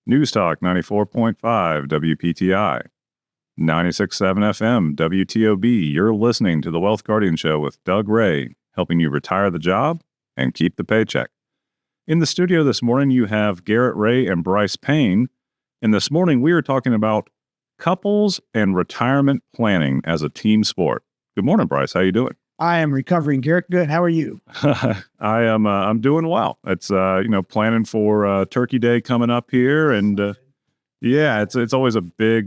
News Talk 94.5 WPTI, 96.7 FM WTOB. You're listening to the Wealth Guardian Show with Doug Ray, helping you retire the job and keep the paycheck. In the studio this morning, you have Garrett Ray and Brice Payne. And this morning, we are talking about couples and retirement planning as a team sport. Good morning, Brice. How you doing? I am recovering, Garrett. Good. How are you? I'm doing well. It's planning for Turkey Day coming up here, and it's always a big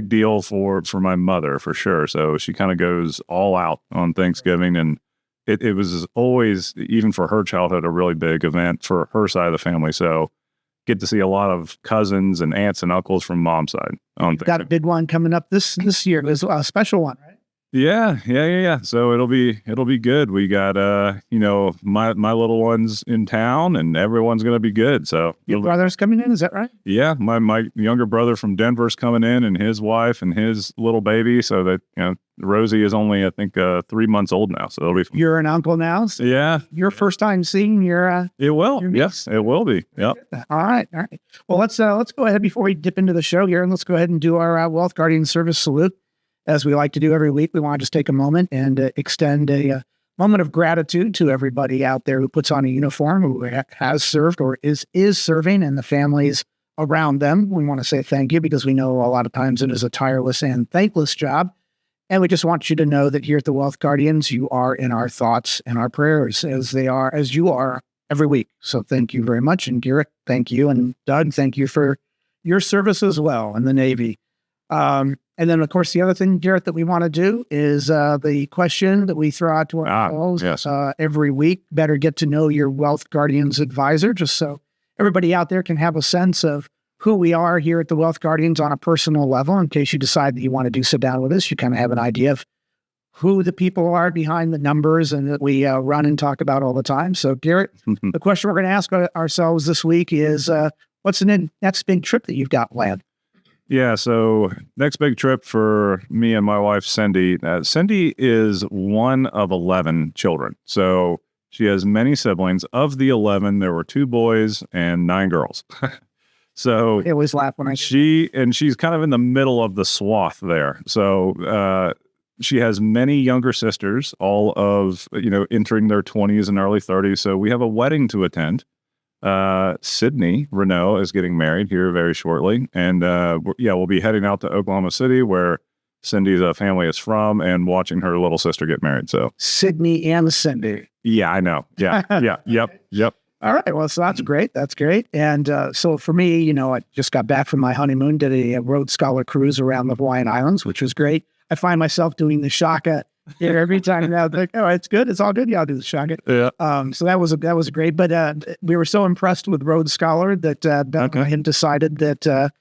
deal for my mother for sure. So she kind of goes all out on Thanksgiving, and it was always, even for her childhood, a really big event for her side of the family. So get to see a lot of cousins and aunts and uncles from mom's side. Got a big one coming up this year. There's a special one, right? Yeah. So it'll be good. We got my little ones in town, and everyone's gonna be good. So your brother's coming in, is that right? Yeah, my younger brother from Denver's coming in, and his wife and his little baby. So that Rosie is only, I think, 3 months old now. So it'll be fun. You're an uncle now. So yeah. Your first time seeing your it will. Yes, it will be. Yep. All right. Well, let's go ahead before we dip into the show here, and let's go ahead and do our Wealth Guardian Service salute. As we like to do every week, we want to just take a moment and extend a moment of gratitude to everybody out there who puts on a uniform, who has served or is serving, and the families around them. We want to say thank you because we know a lot of times it is a tireless and thankless job. And we just want you to know that here at the Wealth Guardians, you are in our thoughts and our prayers as you are every week. So thank you very much. And Garrett, thank you. And Doug, thank you for your service as well in the Navy. And then, of course, the other thing, Garrett, that we want to do is the question that we throw out to ourselves every week. Better get to know your Wealth Guardians advisor, just so everybody out there can have a sense of who we are here at the Wealth Guardians on a personal level. In case you decide that you want to do sit down with us, you kind of have an idea of who the people are behind the numbers and that we run and talk about all the time. So, Garrett, the question we're going to ask ourselves this week is, what's the next big trip that you've got planned? Yeah, so next big trip for me and my wife, Cindy. Cindy is one of 11 children. So she has many siblings. Of the 11, there were 2 boys and 9 girls. So I always laugh when she's kind of in the middle of the swath there. So she has many younger sisters, all of, entering their 20s and early 30s. So we have a wedding to attend. Sydney Renault is getting married here very shortly. And we'll be heading out to Oklahoma City, where Cindy's family is from, and watching her little sister get married. So Sydney and Cindy. Yeah, I know. Yeah. Yep. All right. Well, so that's great. And so for me, I just got back from my honeymoon, did a Rhodes Scholar cruise around the Hawaiian Islands, which was great. I find myself doing the shaka every time now. Like, oh, it's good. It's all good. Yeah, I'll do the shaka. Yeah. So that was great. But we were so impressed with Rhodes Scholar that Beth and I had decided that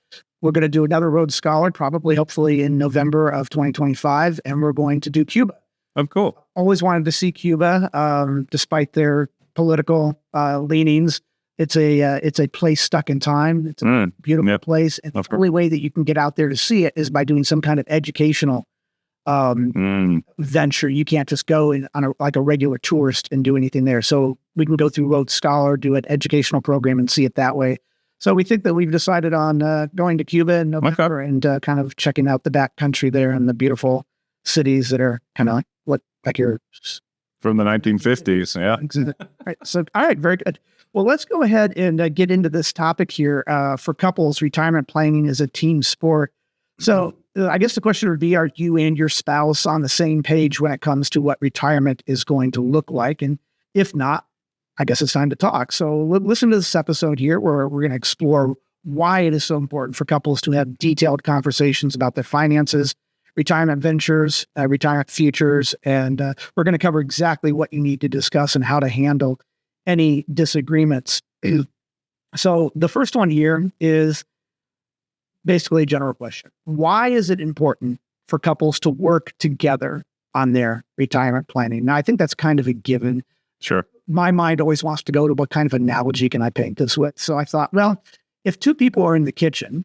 we're going to do another Rhodes Scholar, hopefully in November of 2025, and we're going to do Cuba. Oh, cool. Always wanted to see Cuba, despite their political leanings. It's a place stuck in time. It's a beautiful place, and the only way that you can get out there to see it is by doing some kind of educational venture. You can't just go on a regular tourist and do anything there. So we can go through Rhodes Scholar, do an educational program, and see it that way. So we think that we've decided on going to Cuba in November and kind of checking out the back country there and the beautiful cities that are kind of like your from the 1950s. Yeah. Right. So, all right, very good. Well, let's go ahead and get into this topic here. For couples, retirement planning is a team sport. So I guess the question would be, are you and your spouse on the same page when it comes to what retirement is going to look like? And if not, I guess it's time to talk. So listen to this episode here where we're going to explore why it is so important for couples to have detailed conversations about their finances, retirement ventures, retirement futures, and we're going to cover exactly what you need to discuss and how to handle any disagreements. So the first one here is basically a general question. Why is it important for couples to work together on their retirement planning? Now, I think that's kind of a given. Sure. My mind always wants to go to what kind of analogy can I paint this with? So I thought, well, if 2 people are in the kitchen,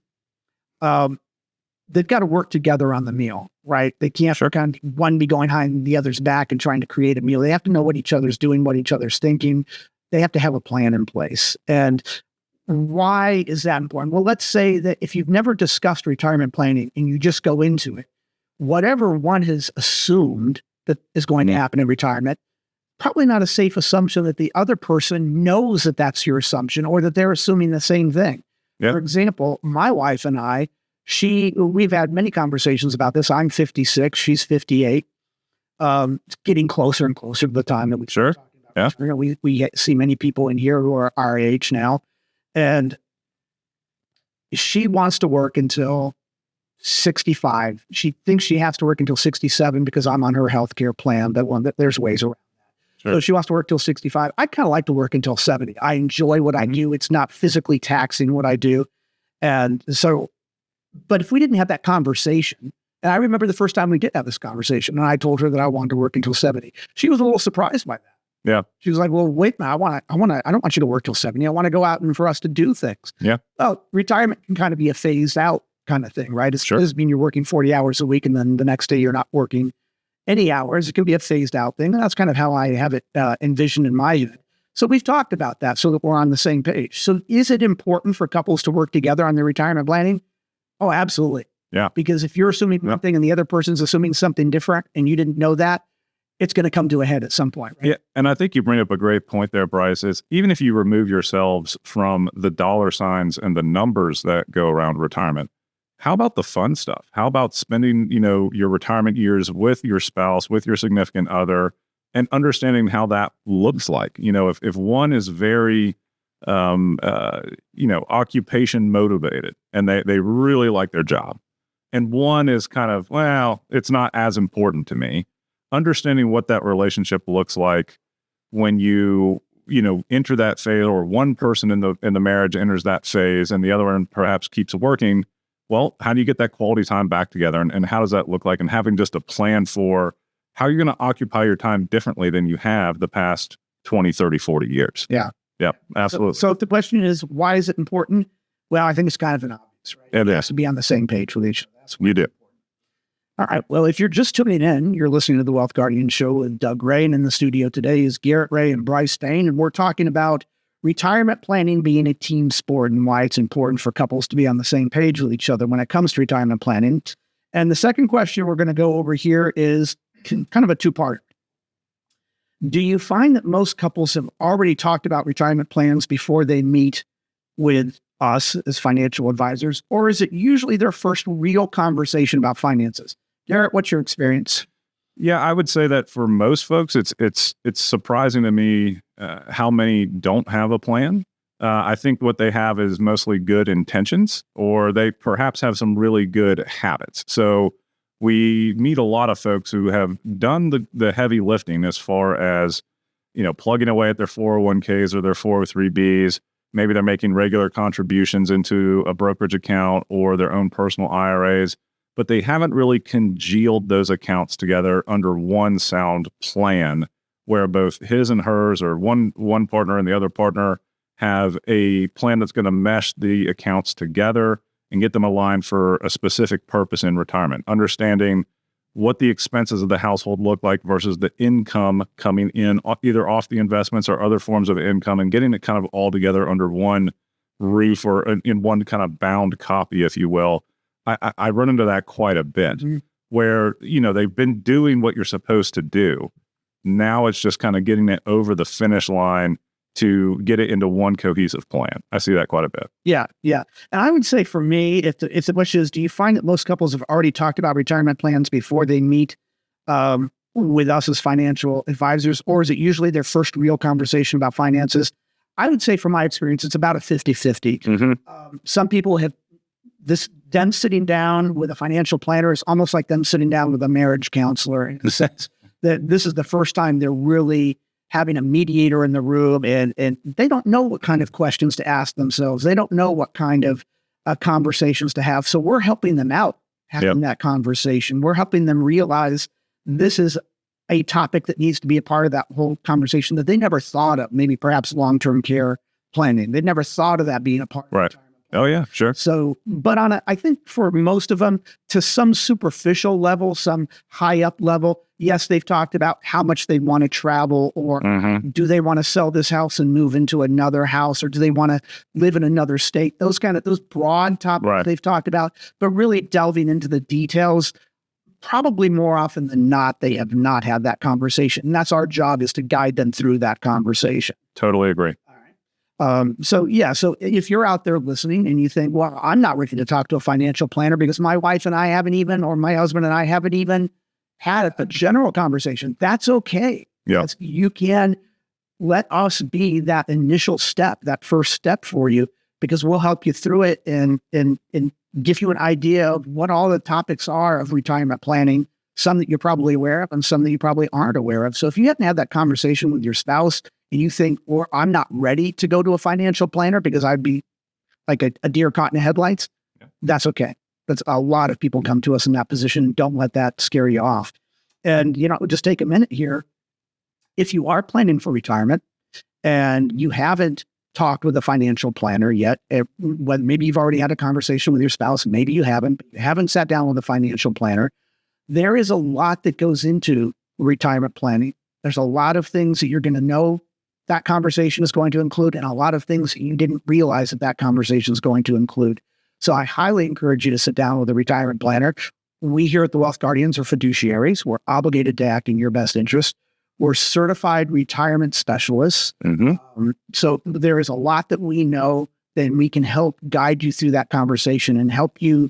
they've got to work together on the meal, right? They can't kind of one be going behind the other's back and trying to create a meal. They have to know what each other's doing, what each other's thinking. They have to have a plan in place. And why is that important? Well, let's say that if you've never discussed retirement planning and you just go into it, whatever one has assumed that is going to happen in retirement, probably not a safe assumption that the other person knows that that's your assumption or that they're assuming the same thing. Yep. For example, my wife and I, we've had many conversations about this. I'm 56, she's 58. It's getting closer and closer to the time that we Sure. Yeah. You know, we see many people in here who are our age now, and she wants to work until 65. She thinks she has to work until 67 because I'm on her healthcare plan. There's ways around that. Sure. So she wants to work till 65. I kind of like to work until 70. I enjoy what I do. It's not physically taxing what I do. And so, but if we didn't have that conversation, and I remember the first time we did have this conversation, and I told her that I wanted to work until 70. She was a little surprised by that. Yeah. She was like, well, wait a minute, I don't want you to work till 70. I want to go out and for us to do things. Yeah. Well, retirement can kind of be a phased out kind of thing, right? It doesn't mean you're working 40 hours a week and then the next day you're not working any hours. It can be a phased out thing. And that's kind of how I have it envisioned in my unit. So we've talked about that so that we're on the same page. So is it important for couples to work together on their retirement planning? Oh, absolutely. Yeah. Because if you're assuming one thing and the other person's assuming something different and you didn't know that, it's going to come to a head at some point, right? Yeah. And I think you bring up a great point there, Brice, is even if you remove yourselves from the dollar signs and the numbers that go around retirement, how about the fun stuff? How about spending, your retirement years with your spouse, with your significant other, and understanding how that looks like? If one is very, occupation motivated and they really like their job, and one is kind of, well, it's not as important to me. Understanding what that relationship looks like when you enter that phase, or one person in the marriage enters that phase and the other one perhaps keeps working. Well, how do you get that quality time back together? And how does that look like? And having just a plan for how you're going to occupy your time differently than you have the past 20, 30, 40 years. Yeah. Yeah, absolutely. So if the question is, why is it important? Well, I think it's kind of an obvious, right? It has to be on the same page with each other. You do. All right. Well, if you're just tuning in, you're listening to the Wealth Guardian Show with Doug Ray, and in the studio today is Garrett Ray and Brice Payne, and we're talking about retirement planning being a team sport and why it's important for couples to be on the same page with each other when it comes to retirement planning. And the second question we're going to go over here is kind of a two-part. Do you find that most couples have already talked about retirement plans before they meet with us as financial advisors, or is it usually their first real conversation about finances? Garrett, what's your experience? Yeah, I would say that for most folks, it's surprising to me how many don't have a plan. I think what they have is mostly good intentions, or they perhaps have some really good habits. So we meet a lot of folks who have done the heavy lifting as far as, plugging away at their 401ks or their 403bs. Maybe they're making regular contributions into a brokerage account or their own personal IRAs, but they haven't really congealed those accounts together under one sound plan where both his and hers, or one partner and the other partner, have a plan that's going to mesh the accounts together and get them aligned for a specific purpose in retirement, understanding what the expenses of the household look like versus the income coming in either off the investments or other forms of income, and getting it kind of all together under one roof or in one kind of bound copy, if you will. I run into that quite a bit where, they've been doing what you're supposed to do. Now it's just kind of getting it over the finish line to get it into one cohesive plan. I see that quite a bit. Yeah. Yeah. And I would say for me, if the question is, do you find that most couples have already talked about retirement plans before they meet with us as financial advisors, or is it usually their first real conversation about finances? I would say from my experience, it's about a 50-50. Some people have them sitting down with a financial planner is almost like them sitting down with a marriage counselor, in the sense that this is the first time they're really having a mediator in the room, and they don't know what kind of questions to ask themselves. They don't know what kind of conversations to have. So we're helping them out having that conversation. We're helping them realize this is a topic that needs to be a part of that whole conversation that they never thought of, maybe perhaps long-term care planning. They'd never thought of that being a part of retirement Oh, yeah, sure. So, but I think for most of them, to some superficial level, some high up level, yes, they've talked about how much they want to travel, or do they want to sell this house and move into another house, or do they want to live in another state? Those broad topics they've talked about, but really delving into the details, probably more often than not, they have not had that conversation. And that's our job, is to guide them through that conversation. Totally agree. So if you're out there listening and you think, well, I'm not ready to talk to a financial planner because my wife and I haven't even, or my husband and I haven't even had a general conversation, that's okay. Yeah. You can let us be that initial step, that first step for you, because we'll help you through it and give you an idea of what all the topics are of retirement planning, some that you're probably aware of and some that you probably aren't aware of. So if you haven't had that conversation with your spouse, and you think, or I'm not ready to go to a financial planner because I'd be like a deer caught in the headlights, that's okay. That's a lot of people come to us in that position. Don't let that scare you off. And, just take a minute here. If you are planning for retirement and you haven't talked with a financial planner yet, maybe you've already had a conversation with your spouse, maybe you haven't, but you haven't sat down with a financial planner, there is a lot that goes into retirement planning. There's a lot of things that you're going to know that conversation is going to include, and a lot of things that you didn't realize that conversation is going to include. So I highly encourage you to sit down with a retirement planner. We here at the Wealth Guardians are fiduciaries. We're obligated to act in your best interest. We're certified retirement specialists. So there is a lot that we know that we can help guide you through that conversation and help you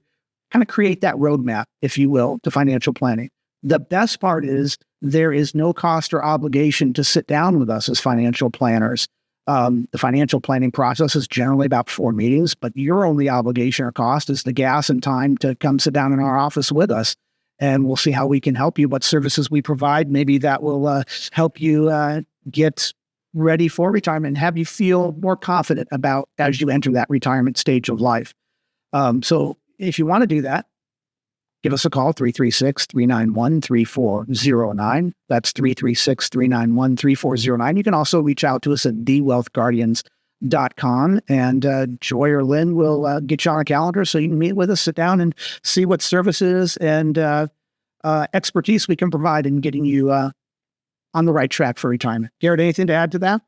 kind of create that roadmap, if you will, to financial planning. The best part is there is no cost or obligation to sit down with us as financial planners. The financial planning process is generally about 4 meetings, but your only obligation or cost is the gas and time to come sit down in our office with us. And we'll see how we can help you, what services we provide. Maybe that will help you get ready for retirement and have you feel more confident about as you enter that retirement stage of life. So if you want to do that, give us a call, 336-391-3409. That's 336-391-3409. You can also reach out to us at thewealthguardians.com, and Joy or Lynn will get you on a calendar so you can meet with us, sit down, and see what services and expertise we can provide in getting you on the right track for retirement. Garrett, anything to add to that?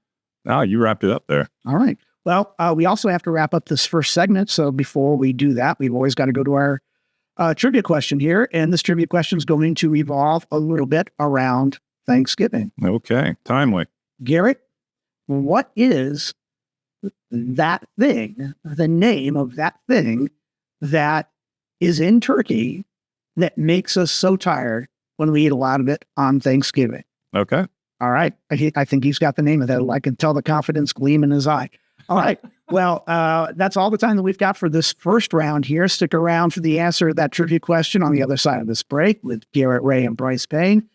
Oh, you wrapped it up there. All right. Well, we also have to wrap up this first segment. So before we do that, we've always got to go to our trivia question here. And this trivia question is going to revolve a little bit around Thanksgiving. Okay. Timely. Garrett, what is that thing, the name of that thing that is in turkey that makes us so tired when we eat a lot of it on Thanksgiving? Okay. All right. I think he's got the name of that. I can tell the confidence gleam in his eye. All right. Well, that's all the time that we've got for this first round here. Stick around for the answer to that trivia question on the other side of this break with Garrett Ray and Brice Payne.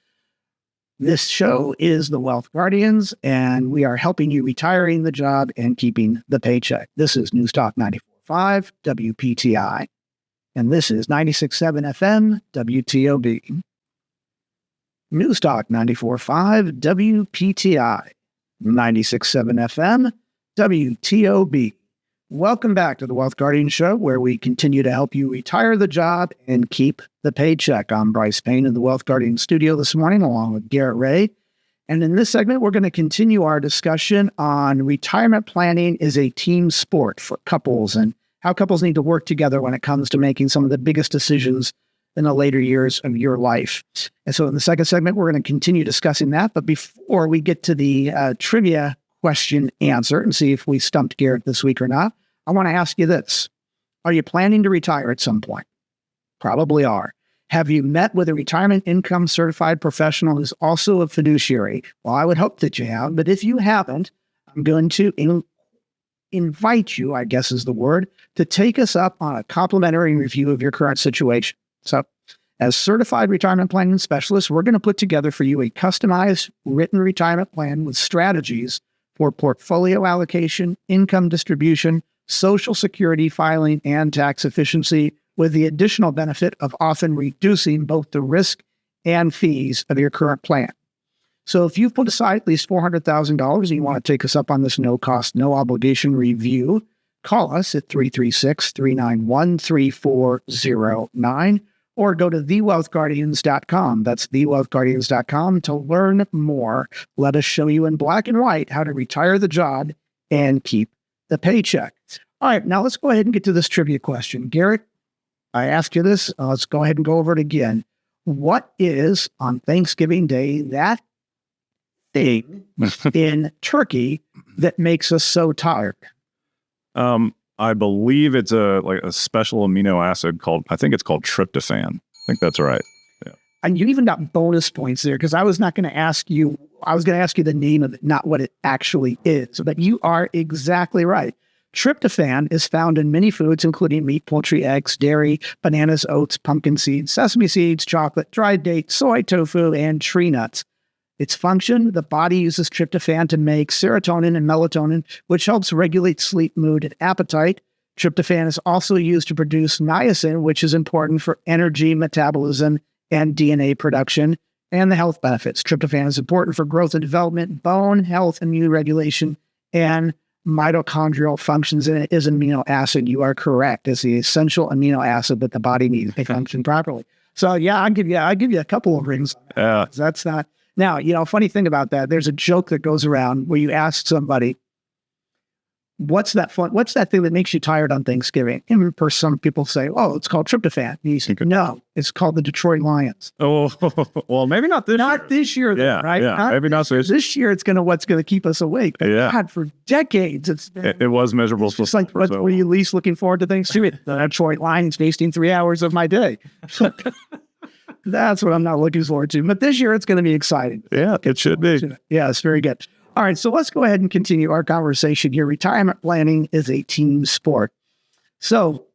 This show is the Wealth Guardians, and we are helping you retiring the job and keeping the paycheck. This is News Talk 94.5 WPTI, and this is 96.7 FM WTOB. News Talk 94.5 WPTI, 96.7 FM WTOB. Welcome back to the Wealth Guardian Show, where we continue to help you retire the job and keep the paycheck. I'm Brice Payne in the Wealth Guardian studio this morning, along with Garrett Ray. And in this segment, we're going to continue our discussion on retirement planning is a team sport for couples and how couples need to work together when it comes to making some of the biggest decisions in the later years of your life. And so in the second segment, we're going to continue discussing that. But before we get to the trivia question answer and see if we stumped Garrett this week or not, I want to ask you this. Are you planning to retire at some point? Probably are. Have you met with a retirement income certified professional who's also a fiduciary? Well, I would hope that you have, but if you haven't, I'm going to invite you, I guess is the word, to take us up on a complimentary review of your current situation. So as certified retirement planning specialists, we're going to put together for you a customized written retirement plan with strategies for portfolio allocation, income distribution, Social Security filing, and tax efficiency, with the additional benefit of often reducing both the risk and fees of your current plan. So if you've put aside at least $400,000 and you want to take us up on this no-cost, no-obligation review, call us at 336-391-3409 or go to thewealthguardians.com. That's thewealthguardians.com to learn more. Let us show you in black and white how to retire the job and keep the paycheck. All right, now let's go ahead and get to this trivia question. Garrett, I asked you this. Let's go ahead and go over it again. What is, on Thanksgiving Day, that thing in turkey that makes us so tired? I believe it's a special amino acid I think it's called tryptophan. I think that's right. Yeah. And you even got bonus points there because I was going to ask you the name of it, not what it actually is. But you are exactly right. Tryptophan is found in many foods, including meat, poultry, eggs, dairy, bananas, oats, pumpkin seeds, sesame seeds, chocolate, dried dates, soy, tofu, and tree nuts. Its function, the body uses tryptophan to make serotonin and melatonin, which helps regulate sleep, mood, and appetite. Tryptophan is also used to produce niacin, which is important for energy, metabolism, and DNA production, and the health benefits. Tryptophan is important for growth and development, bone health, immune regulation, and mitochondrial functions, and it is an amino acid. You are correct. It's the essential amino acid that the body needs to function properly. So yeah, I'll give you a couple of rings. That's not. Now, funny thing about that, there's a joke that goes around where you ask somebody, what's that thing that makes you tired on Thanksgiving? And some people say, oh, it's called tryptophan. And you say, no, it's called the Detroit Lions. Oh, well, maybe not this year. Not this year, though, right? Yeah, maybe not this year. This year, it's what's going to keep us awake. But God, for decades, it was miserable. It's just like, what are you least looking forward to Thanksgiving? The Detroit Lions wasting 3 hours of my day. That's what I'm not looking forward to. But this year, it's going to be exciting. Yeah, it should be. Yeah, it's very good. All right, so let's go ahead and continue our conversation here. Retirement planning is a team sport. So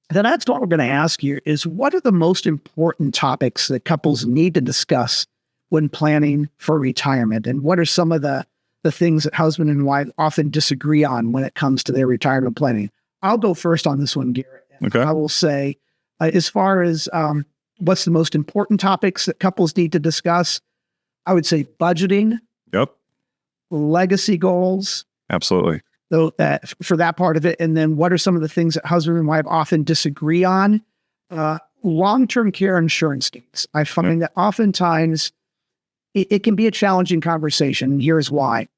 that's what we're going to ask you is, what are the most important topics that couples need to discuss when planning for retirement? And what are some of the things that husband and wife often disagree on when it comes to their retirement planning? I'll go first on this one, Garrett. Okay. I will say, as far as what's the most important topics that couples need to discuss, I would say budgeting. Yep. Legacy goals. Absolutely. So for that part of it. And then what are some of the things that husband and wife often disagree on? Long-term care insurance needs. I find that oftentimes it can be a challenging conversation. And here's why.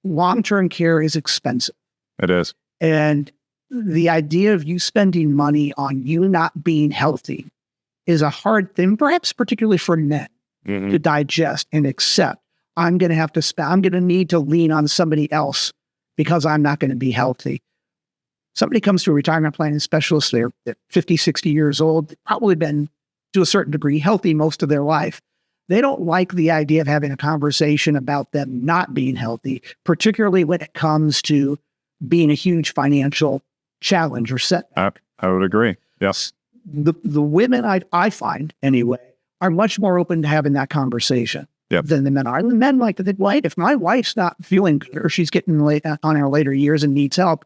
Long-term care is expensive. It is. And the idea of you spending money on you not being healthy is a hard thing, perhaps particularly for men, to digest and accept. I'm going to need to lean on somebody else because I'm not going to be healthy. Somebody comes to a retirement planning specialist, they're 50, 60 years old, probably been to a certain degree healthy most of their life. They don't like the idea of having a conversation about them not being healthy, particularly when it comes to being a huge financial challenge or setback. I would agree. Yes. The women I find anyway are much more open to having that conversation. Yep. Than the men are. The men like to think, well, if my wife's not feeling good or she's getting late on her later years and needs help,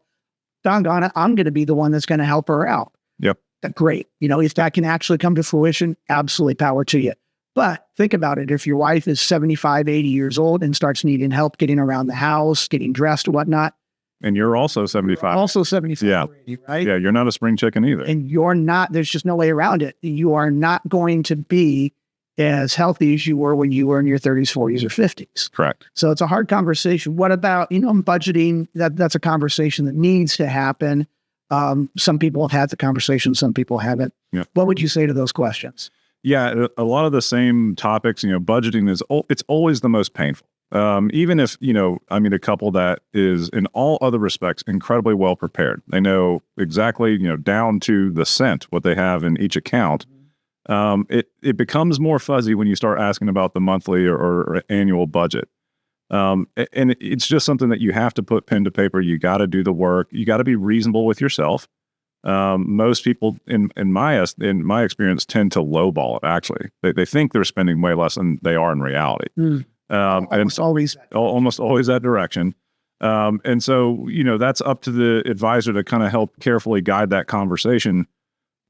doggone it, I'm going to be the one that's going to help her out. Yep. Great. If that can actually come to fruition, absolutely power to you. But think about it. If your wife is 75, 80 years old and starts needing help getting around the house, getting dressed or whatnot. And you're also 75. Also 75, yeah. 80, right? Yeah, you're not a spring chicken either. And you're not, there's just no way around it. You are not going to be as healthy as you were when you were in your 30s, 40s, or 50s. Correct. So it's a hard conversation. What about, budgeting? That's a conversation that needs to happen. Some people have had the conversation, some people haven't. Yeah. What would you say to those questions? Yeah, a lot of the same topics, budgeting it's always the most painful. Even if, a couple that is in all other respects incredibly well prepared. They know exactly, down to the cent what they have in each account. It becomes more fuzzy when you start asking about the monthly or annual budget. And it's just something that you have to put pen to paper. You got to do the work. You got to be reasonable with yourself. Most people in my experience tend to lowball it. Actually, they think they're spending way less than they are in reality. Almost always that direction. And so, that's up to the advisor to kind of help carefully guide that conversation.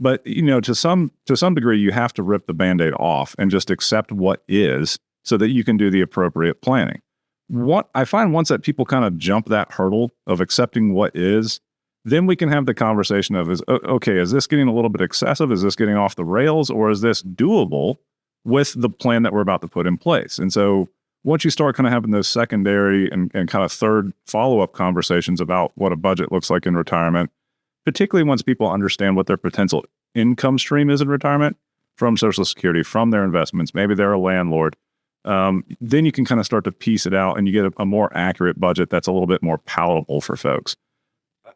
But, to some degree, you have to rip the Band-Aid off and just accept what is so that you can do the appropriate planning. What I find once that people kind of jump that hurdle of accepting what is, then we can have the conversation of, okay, is this getting a little bit excessive? Is this getting off the rails, or is this doable with the plan that we're about to put in place? And so once you start kind of having those secondary and kind of third follow-up conversations about what a budget looks like in retirement, particularly once people understand what their potential income stream is in retirement from Social Security, from their investments, maybe they're a landlord, then you can kind of start to piece it out and you get a more accurate budget that's a little bit more palatable for folks.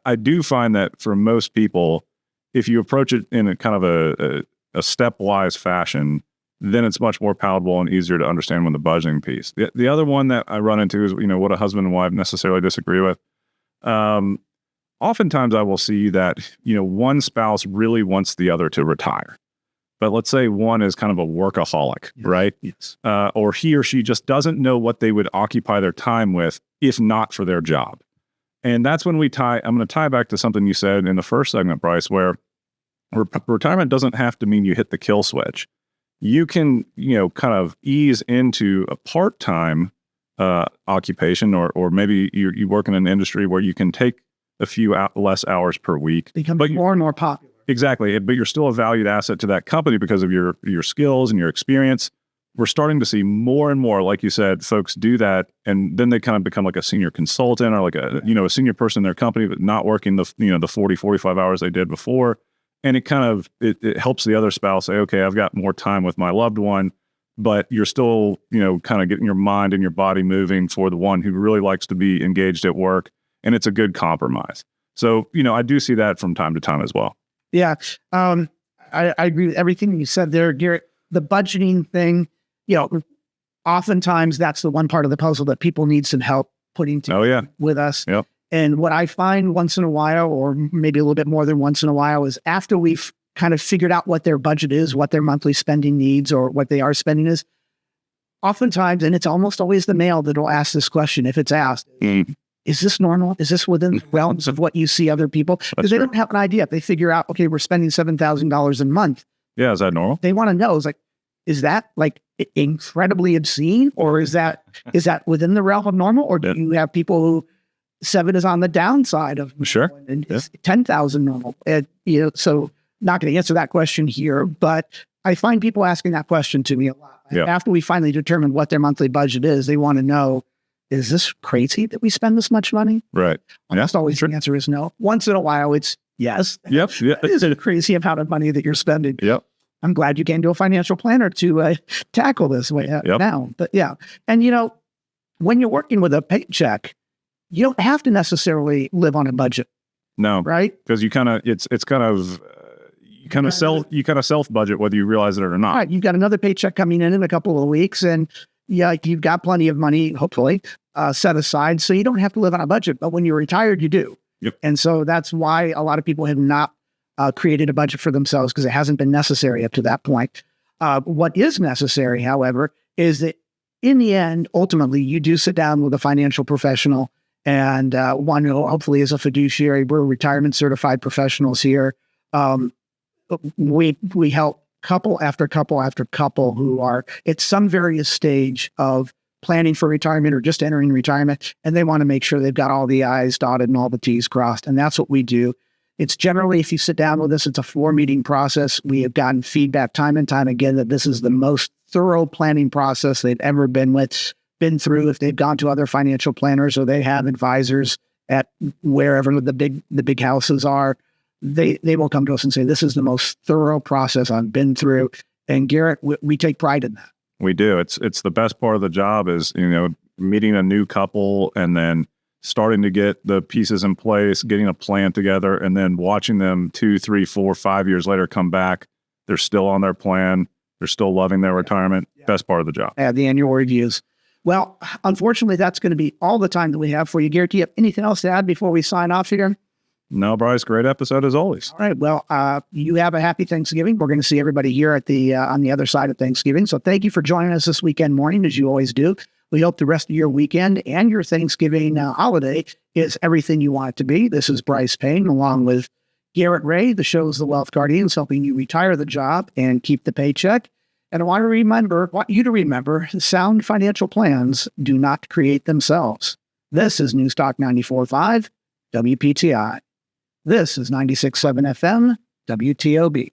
I do find that for most people, if you approach it in a kind of a stepwise fashion, then it's much more palatable and easier to understand when the budgeting piece. The other one that I run into is, what a husband and wife necessarily disagree with. Oftentimes I will see that, one spouse really wants the other to retire. But let's say one is kind of a workaholic, right? Yes. Or he or she just doesn't know what they would occupy their time with if not for their job. And that's when I'm going to tie back to something you said in the first segment, Brice, where retirement doesn't have to mean you hit the kill switch. You can, kind of ease into a part-time occupation, or maybe you work in an industry where you can take a few less hours per week. Becomes more and more popular. Exactly. But you're still a valued asset to that company because of your skills and your experience. We're starting to see more and more, like you said, folks do that, and then they kind of become like a senior consultant or like a senior person in their company, but not working the 40, 45 hours they did before. And it kind of, it helps the other spouse say, okay, I've got more time with my loved one, but you're still, kind of getting your mind and your body moving for the one who really likes to be engaged at work. And it's a good compromise. So, I do see that from time to time as well. Yeah. I agree with everything you said there, Garrett. The budgeting thing, oftentimes that's the one part of the puzzle that people need some help putting together with us. Yep. And what I find once in a while, or maybe a little bit more than once in a while, is after we've kind of figured out what their budget is, what their monthly spending needs or what they are spending is, oftentimes, and it's almost always the male that will ask this question if it's asked, is this normal? Is this within the realms of what you see other people? Because they don't have an idea. If they figure out, okay, we're spending $7,000 a month. Yeah, is that normal? They want to know, is that like incredibly obscene, or is that within the realm of normal? Or do you have people who 7 is on the downside of sure, and 10,000 normal? And, so not going to answer that question here, but I find people asking that question to me a lot. Yeah. After we finally determine what their monthly budget is, they want to know, is this crazy that we spend this much money? Right. Almost always the answer is no. Once in a while, it's yes. Yep. Yeah. It is a crazy amount of money that you're spending. Yep. I'm glad you came to a financial planner to tackle this way now. But yeah. And, when you're working with a paycheck, you don't have to necessarily live on a budget. No. Right? Because you kind of, you kind of self budget whether you realize it or not. Right. You've got another paycheck coming in a couple of weeks, and you've got plenty of money, hopefully, set aside. So you don't have to live on a budget. But when you're retired, you do. Yep. And so that's why a lot of people have not created a budget for themselves, because it hasn't been necessary up to that point. What is necessary, however, is that in the end, ultimately, you do sit down with a financial professional, and one who hopefully is a fiduciary. We're retirement certified professionals here. We help couple after couple after couple who are at some various stage of planning for retirement or just entering retirement, and they want to make sure they've got all the I's dotted and all the T's crossed. And that's what we do. It's generally, if you sit down with us, it's a 4-meeting process. We have gotten feedback time and time again that this is the most thorough planning process they've ever been through. If they've gone to other financial planners or they have advisors at wherever the big houses are, they will come to us and say, this is the most thorough process I've been through. And Garrett, we take pride in that. We do. It's the best part of the job is, meeting a new couple and then starting to get the pieces in place, getting a plan together, and then watching them 2, 3, 4, 5 years later come back. They're still on their plan. They're still loving their retirement. Yeah. Best part of the job. Yeah, the annual reviews. Well, unfortunately, that's going to be all the time that we have for you. Garrett, do you have anything else to add before we sign off here? No, Brice, great episode as always. All right. Well, you have a happy Thanksgiving. We're going to see everybody here at on the other side of Thanksgiving. So thank you for joining us this weekend morning, as you always do. We hope the rest of your weekend and your Thanksgiving holiday is everything you want it to be. This is Brice Payne, along with Garrett Ray. The show is The Wealth Guardians, helping you retire the job and keep the paycheck. And I want you to remember, sound financial plans do not create themselves. This is News Talk 94.5, WPTI. This is 96.7 FM, WTOB.